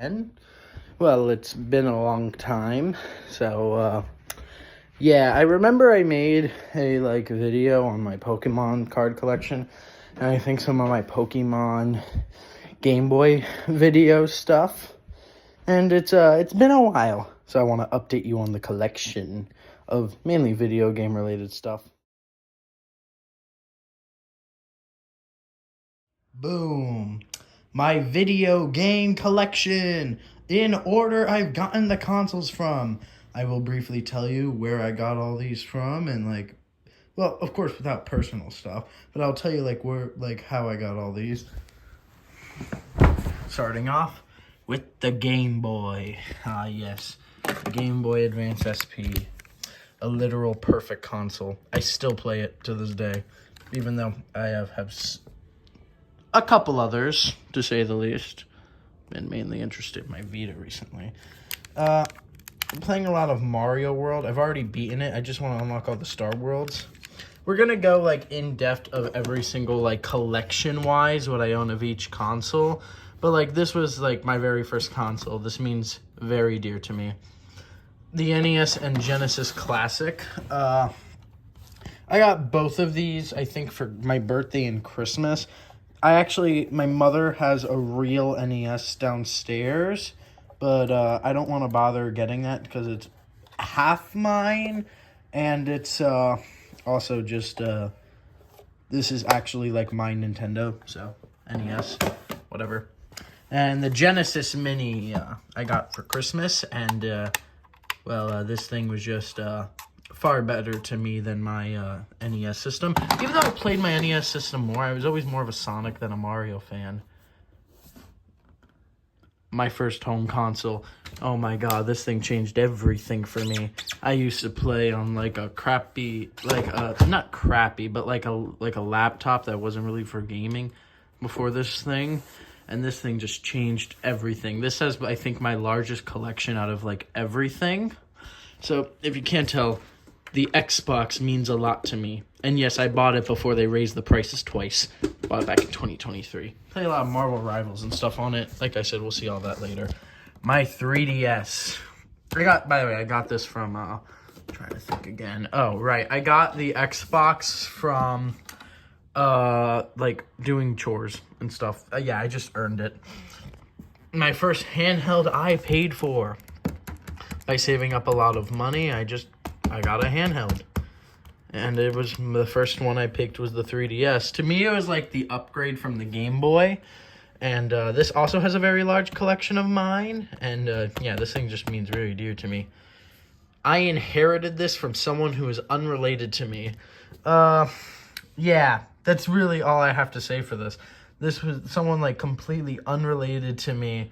And well, it's been a long time, so yeah, I remember I made a video on my Pokemon card collection, and I think some of my Pokemon Game Boy video stuff, and it's been a while, so I want to update you on the collection of mainly video game related stuff. Boom. My video game collection in order I've gotten the consoles from. I will briefly tell you where I got all these from and well, of course without personal stuff, but I'll tell you how I got all these. Starting off with the Game Boy. Ah, yes. The Game Boy Advance SP. A literal perfect console. I still play it to this day, even though I have a couple others, to say the least. Been mainly interested in my Vita recently. I'm playing a lot of Mario World. I've already beaten it. I just want to unlock all the Star Worlds. We're going to go, in depth of every single, collection-wise, what I own of each console. But, this was, my very first console. This means very dear to me. The NES and Genesis Classic. I got both of these, I think, for my birthday and Christmas. My mother has a real NES downstairs, but I don't want to bother getting that because it's half mine, and it's also just, this is actually my Nintendo, so NES, whatever. And the Genesis Mini I got for Christmas, and, this thing was just far better to me than my NES system. Even though I played my NES system more, I was always more of a Sonic than a Mario fan. My first home console. Oh my god, this thing changed everything for me. I used to play on a crappy, not crappy, but like a laptop that wasn't really for gaming before this thing. And this thing just changed everything. This has, I think, my largest collection out of everything. So if you can't tell, the Xbox means a lot to me. And yes, I bought it before they raised the prices twice. Bought it back in 2023. Play a lot of Marvel Rivals and stuff on it. Like I said, we'll see all that later. My 3DS. By the way, I got this from, trying to think again. Oh, right. I got the Xbox from, doing chores and stuff. Yeah, I just earned it. My first handheld I paid for. By saving up a lot of money, I got a handheld. And it was the first one I picked was the 3DS. To me, it was the upgrade from the Game Boy. And this also has a very large collection of mine. And yeah, this thing just means very dear to me. I inherited this from someone who is unrelated to me. Yeah, that's really all I have to say for this. This was someone completely unrelated to me.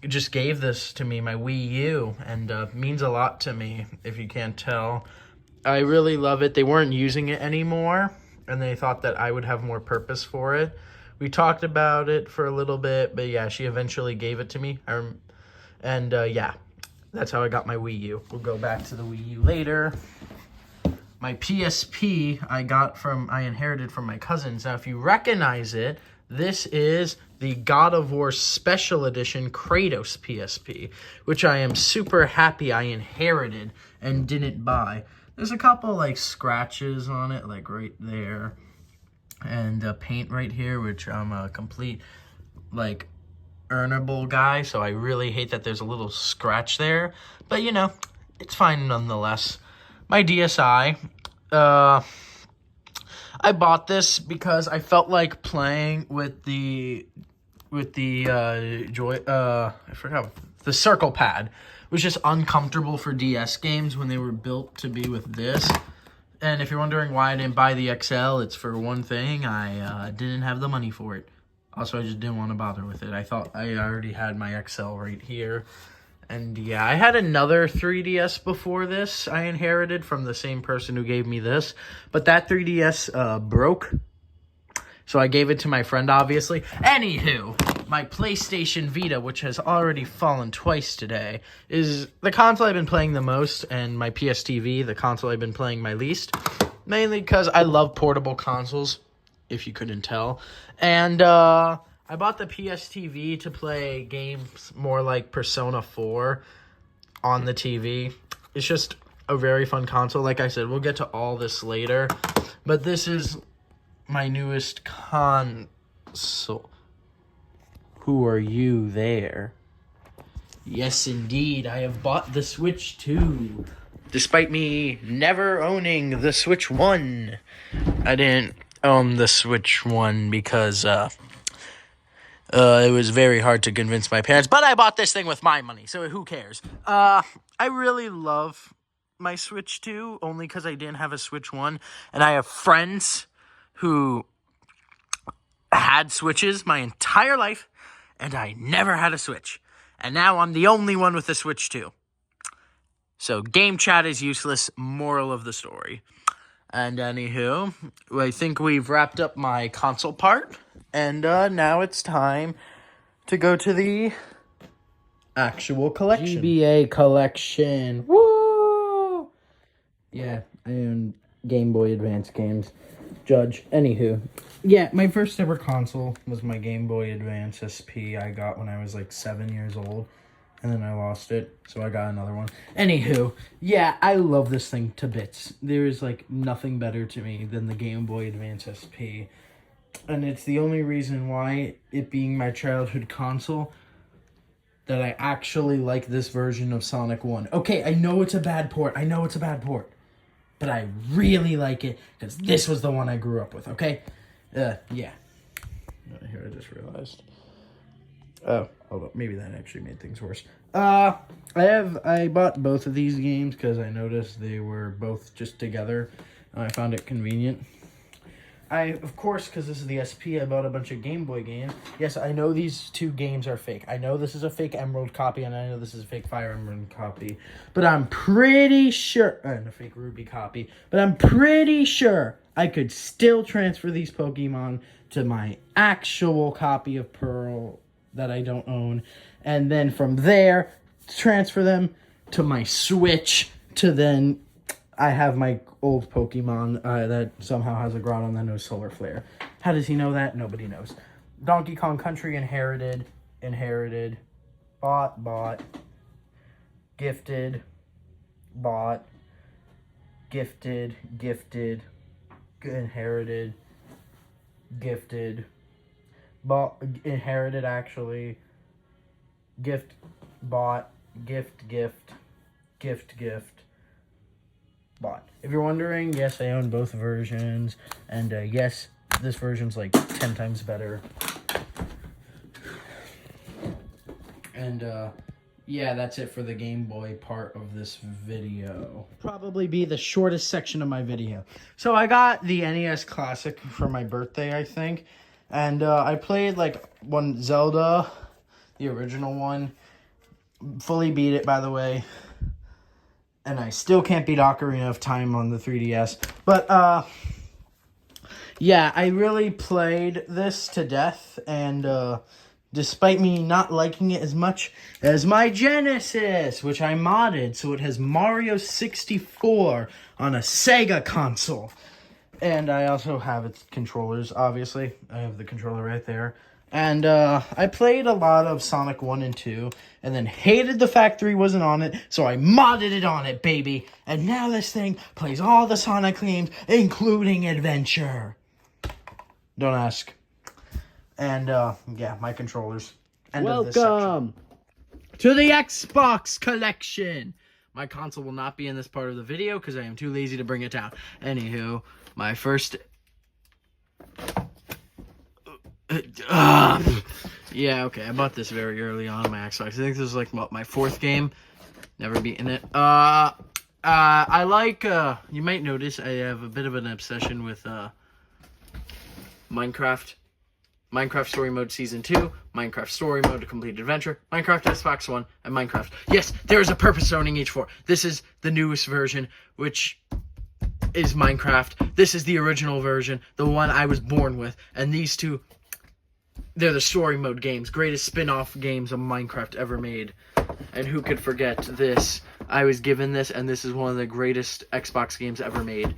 Just gave this to me, my Wii U, and means a lot to me, if you can't tell. I really love it. They weren't using it anymore, and they thought that I would have more purpose for it. We talked about it for a little bit, but yeah, she eventually gave it to me. Yeah, that's how I got my Wii U. We'll go back to the Wii U later. My PSP I inherited from my cousins. Now, if you recognize it, this is the God of War Special Edition Kratos PSP, which I am super happy I inherited and didn't buy. There's a couple, scratches on it, right there, and paint right here, which I'm a complete, earnable guy, so I really hate that there's a little scratch there, but, it's fine nonetheless. My DSi, I bought this because I felt like playing with the the circle pad was just uncomfortable for DS games when they were built to be with this. And if you're wondering why I didn't buy the XL, it's for one thing, I didn't have the money for it. Also, I just didn't want to bother with it. I thought I already had my XL right here. And yeah, I had another 3DS before this I inherited from the same person who gave me this. But that 3DS broke. So I gave it to my friend, obviously. Anywho, my PlayStation Vita, which has already fallen twice today, is the console I've been playing the most. And my PS the console I've been playing my least. Mainly because I love portable consoles, if you couldn't tell. And I I bought the PSTV to play games more like Persona 4 on the TV. It's just a very fun console. Like I said, we'll get to all this later. But this is my newest console. Who are you there? Yes, indeed. I have bought the Switch 2. Despite me never owning the Switch 1. I didn't own the Switch 1 because it was very hard to convince my parents. But I bought this thing with my money, so who cares? I really love my Switch 2, only because I didn't have a Switch 1. And I have friends who had Switches my entire life, and I never had a Switch. And now I'm the only one with a Switch 2. So game chat is useless, moral of the story. And anywho, I think we've wrapped up my console part. And now it's time to go to the actual collection. GBA collection. Woo! Yeah, I own Game Boy Advance games. Judge. Anywho. Yeah, my first ever console was my Game Boy Advance SP I got when I was like 7 years old. And then I lost it, so I got another one. Anywho, yeah, I love this thing to bits. There is like nothing better to me than the Game Boy Advance SP. And it's the only reason why, it being my childhood console, that I actually like this version of Sonic 1. Okay, I know it's a bad port. But I really like it, because this was the one I grew up with, okay? Yeah. Here, I just realized. Oh, hold up. Maybe that actually made things worse. I bought both of these games, because I noticed they were both just together, and I found it convenient. Of course, because this is the SP, I bought a bunch of Game Boy games. Yes, I know these two games are fake. I know this is a fake Emerald copy, and I know this is a fake Fire Emblem copy. But I'm pretty sure... and a fake Ruby copy. But I'm pretty sure I could still transfer these Pokemon to my actual copy of Pearl that I don't own. And then from there, transfer them to my Switch to then... I have my old Pokemon that somehow has a Groudon that knows Solar Flare. How does he know that? Nobody knows. Donkey Kong Country inherited, bought, gifted, bought, gifted, inherited, gifted, bought, inherited actually, gift, bought, gift, bought. If you're wondering, yes, I own both versions, and yes, this version's like 10 times better. And yeah, that's it for the Game Boy part of this video. Probably be the shortest section of my video. So I got the NES Classic for my birthday, I think, and I played like one Zelda, the original one. Fully beat it, by the way. And I still can't beat Ocarina of Time on the 3DS. But, yeah, I really played this to death. And, despite me not liking it as much as my Genesis, which I modded, so it has Mario 64 on a Sega console. And I also have its controllers, obviously. I have the controller right there. And I played a lot of Sonic 1 and 2, and then hated the fact 3 wasn't on it, so I modded it on it, baby. And now this thing plays all the Sonic games, including Adventure. Don't ask. And, yeah, my controllers. End of this section. Welcome to the Xbox collection. My console will not be in this part of the video, because I am too lazy to bring it down. Anywho, my first... yeah, okay, I bought this very early on my Xbox. I think this is like what, my 4th game. Never beaten it. I like, you might notice I have a bit of an obsession with, Minecraft. Minecraft Story Mode Season 2, Minecraft Story Mode Complete Adventure, Minecraft Xbox One, and Minecraft. Yes, there is a purpose owning each 4. This is the newest version, which is Minecraft. This is the original version, the one I was born with, and these two... they're the story mode games, greatest spin-off games of Minecraft ever made. And who could forget this? I was given this, and this is one of the greatest Xbox games ever made.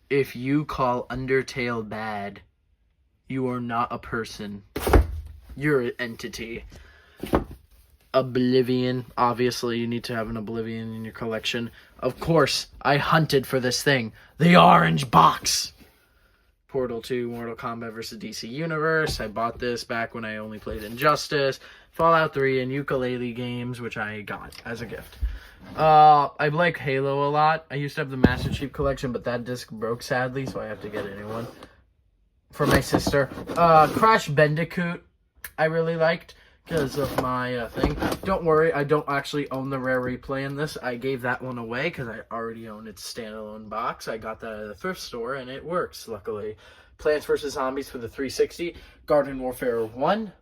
If you call Undertale bad, you are not a person. You're an entity. Oblivion. Obviously, you need to have an Oblivion in your collection. Of course, I hunted for this thing. The orange box. Portal 2, Mortal Kombat vs. DC Universe. I bought this back when I only played Injustice. Fallout 3 and ukulele games, which I got as a gift. I like Halo a lot. I used to have the Master Chief Collection, but that disc broke sadly, so I have to get a new one for my sister. Crash Bandicoot, I really liked because of my thing. Don't worry, I don't actually own the rare replay in this. I gave that one away because I already own its standalone box. I got that at a thrift store, and it works, luckily. Plants vs. Zombies for the 360. Garden Warfare 1.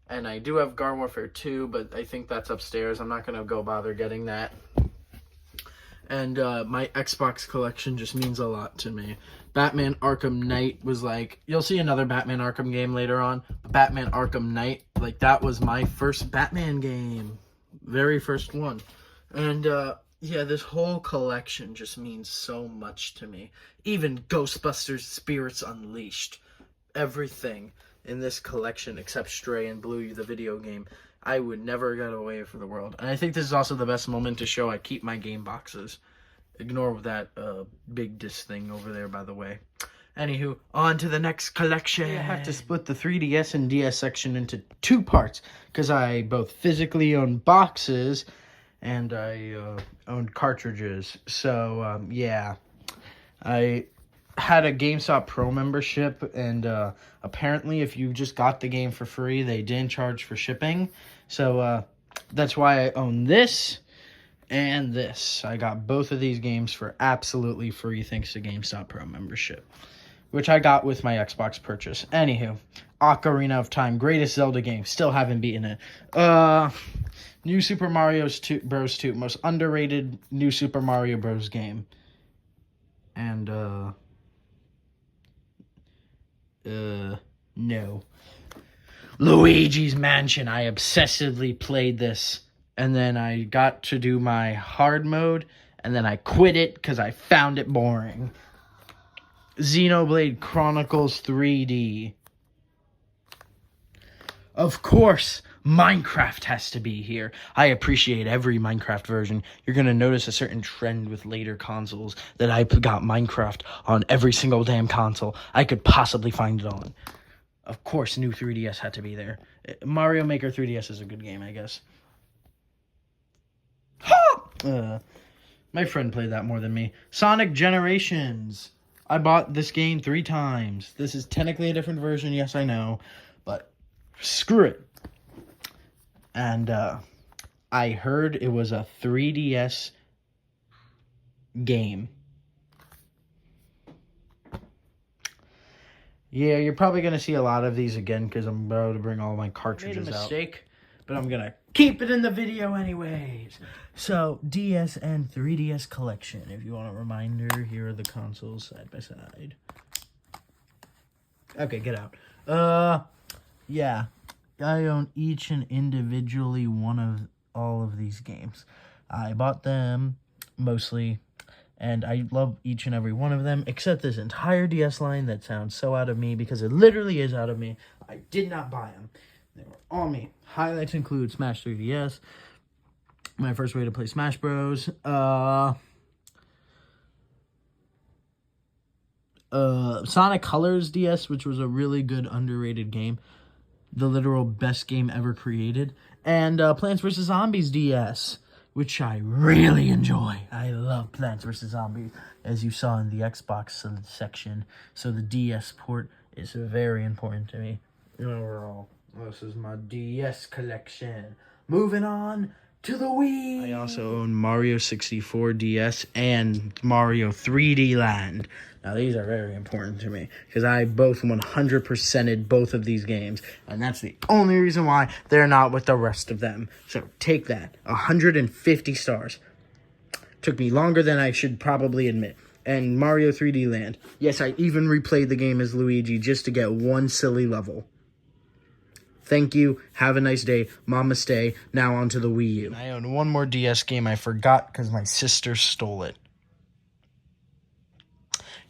And I do have Garden Warfare 2, but I think that's upstairs. I'm not going to go bother getting that. And my Xbox collection just means a lot to me. Batman Arkham Knight was like... You'll see another Batman Arkham game later on. But Batman Arkham Knight, like, that was my first Batman game. Very first one. And, yeah, this whole collection just means so much to me. Even Ghostbusters Spirits Unleashed. Everything in this collection except Stray and Blue, the video game, I would never get away from the world. And I think this is also the best moment to show I keep my game boxes. Ignore that big disc thing over there, by the way. Anywho, on to the next collection. I have to split the 3DS and DS section into two parts because I both physically own boxes and I own cartridges. So, yeah. I had a GameStop Pro membership, and apparently if you just got the game for free, they didn't charge for shipping. So that's why I own this and this. I got both of these games for absolutely free thanks to GameStop Pro membership, which I got with my Xbox purchase. Anywho, Ocarina of Time, greatest Zelda game. Still haven't beaten it. New Super Mario Bros. 2, most underrated New Super Mario Bros. Game. And, no. Luigi's Mansion. I obsessively played this, and then I got to do my hard mode, and then I quit it because I found it boring. Xenoblade Chronicles 3D. Of course, Minecraft has to be here. I appreciate every Minecraft version. You're going to notice a certain trend with later consoles that I got Minecraft on every single damn console I could possibly find it on. Of course, new 3DS had to be there. Mario Maker 3DS is a good game, I guess. My friend played that more than me. Sonic Generations. I bought this game 3 times. This is technically a different version, yes, I know. But screw it. And I heard it was a 3DS game. Yeah, you're probably going to see a lot of these again because I'm about to bring all my cartridges out. Made a mistake, but I'm going to keep it in the video anyways. So, DS and 3DS collection. If you want a reminder, here are the consoles side by side. Okay, get out. Yeah. I own each and individually one of all of these games. I bought them mostly, and I love each and every one of them, except this entire DS line that sounds so out of me because it literally is out of me. I did not buy them. They were all me. Highlights include Smash 3DS, my first way to play Smash Bros. Sonic Colors DS, which was a really good underrated game. The literal best game ever created. And Plants vs. Zombies DS, which I really enjoy. I love Plants vs. Zombies, as you saw in the Xbox section. So the DS port is very important to me. Overall, this is my DS collection. Moving on to the Wii. I also own Mario 64 DS and Mario 3D Land. Now, these are very important to me because I both 100%ed both of these games, and that's the only reason why they're not with the rest of them. So take that. 150 stars. Took me longer than I should probably admit. And Mario 3D Land. Yes, I even replayed the game as Luigi just to get one silly level. Thank you. Have a nice day. Mama stay. Now on to the Wii U. I own one more DS game I forgot because my sister stole it.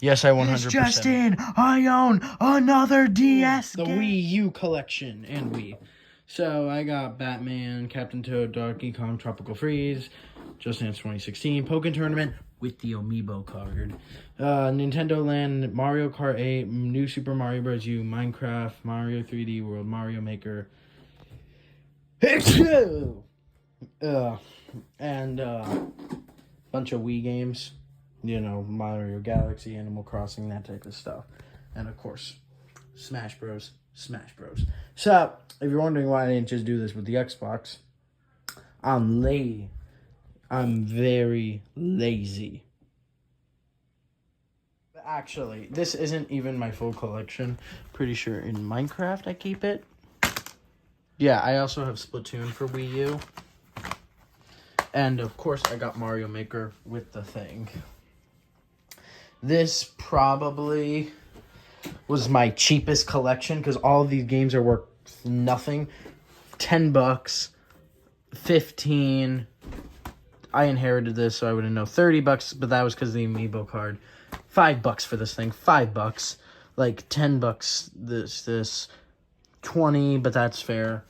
Yes, I 100%. This just in, I own another DS The game. Wii U collection and Wii. So I got Batman, Captain Toad, Donkey Kong, Tropical Freeze, Just Dance 2016, Pokken Tournament with the Amiibo card, Nintendo Land, Mario Kart 8, New Super Mario Bros. U, Minecraft, Mario 3D World, Mario Maker, and bunch of Wii games. You know, Mario Galaxy, Animal Crossing, that type of stuff. And of course, Smash Bros. So, if you're wondering why I didn't just do this with the Xbox, I'm very lazy. Actually, this isn't even my full collection. Pretty sure in Minecraft I keep it. Yeah, I also have Splatoon for Wii U. And of course, I got Mario Maker with the thing. This probably was my cheapest collection because all of these games are worth nothing. $10, 15. I inherited this, so I wouldn't know. $30, but that was because of the Amiibo card. $5 for this thing. $5. Like $10. This. 20, but that's fair.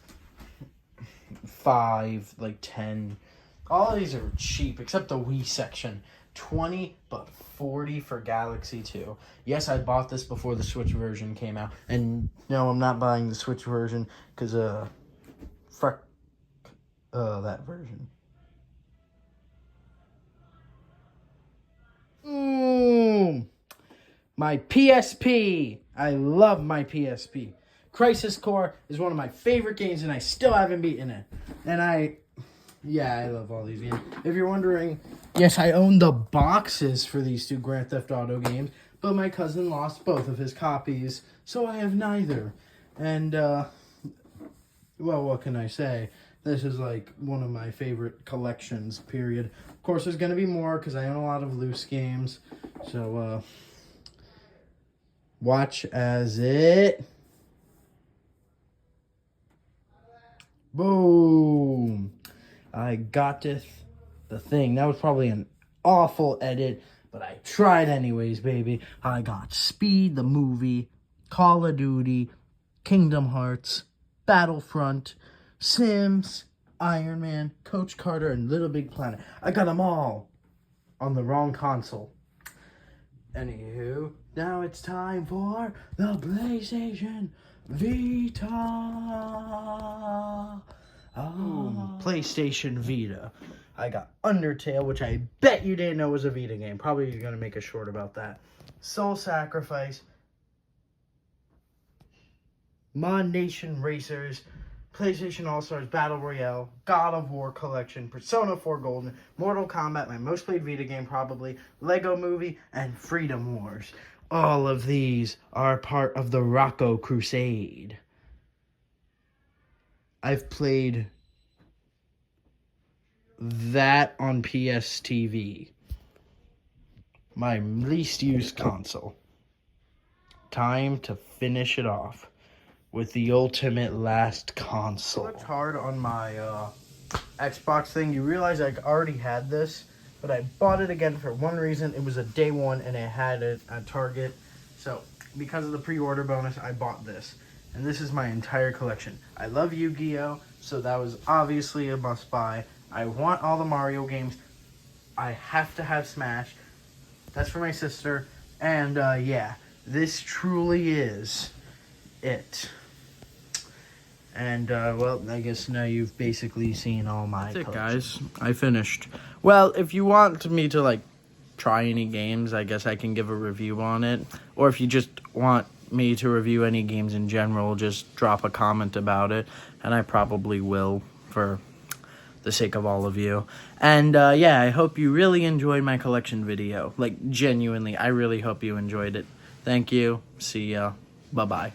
5, like 10. All of these are cheap, except the Wii section. 20, but 40 for Galaxy 2. Yes, I bought this before the Switch version came out. And no, I'm not buying the Switch version, because, fuck, that version. My PSP. I love my PSP. Crisis Core is one of my favorite games, and I still haven't beaten it. And I love all these games. If you're wondering, yes, I own the boxes for these two Grand Theft Auto games, but my cousin lost both of his copies, so I have neither. And, well, what can I say? This is, like, one of my favorite collections, period. Of course, there's going to be more, because I own a lot of loose games. So, watch as it... Boom! I got the thing. That was probably an awful edit, but I tried anyways, baby. I got Speed, the movie, Call of Duty, Kingdom Hearts, Battlefront, Sims, Iron Man, Coach Carter, and Little Big Planet. I got them all on the wrong console. Anywho, now it's time for the PlayStation Vita. PlayStation Vita. I got Undertale, which I bet you didn't know was a Vita game. Probably you're going to make a short about that. Soul Sacrifice. Mod Nation Racers. PlayStation All-Stars Battle Royale. God of War Collection. Persona 4 Golden. Mortal Kombat, my most played Vita game probably. Lego Movie. And Freedom Wars. All of these are part of the Rocco Crusade. I've played that on PSTV. My least used console. Time to finish it off with the ultimate last console. I worked hard on my Xbox thing. You realize I already had this, but I bought it again for one reason. It was a day one, and it had it at Target. So, because of the pre-order bonus, I bought this. And this is my entire collection. I love Yu-Gi-Oh! So that was obviously a must-buy. I want all the Mario games. I have to have Smash. That's for my sister. And, yeah. This truly is it. And, well, I guess now you've basically seen all my That's it, guys. I finished. Well, if you want me to, like, try any games, I guess I can give a review on it. Or if you just want me to review any games in general, just drop a comment about it. And I probably will for the sake of all of you. And, yeah, I hope you really enjoyed my collection video. Like, genuinely, I really hope you enjoyed it. Thank you. See ya. Bye-bye.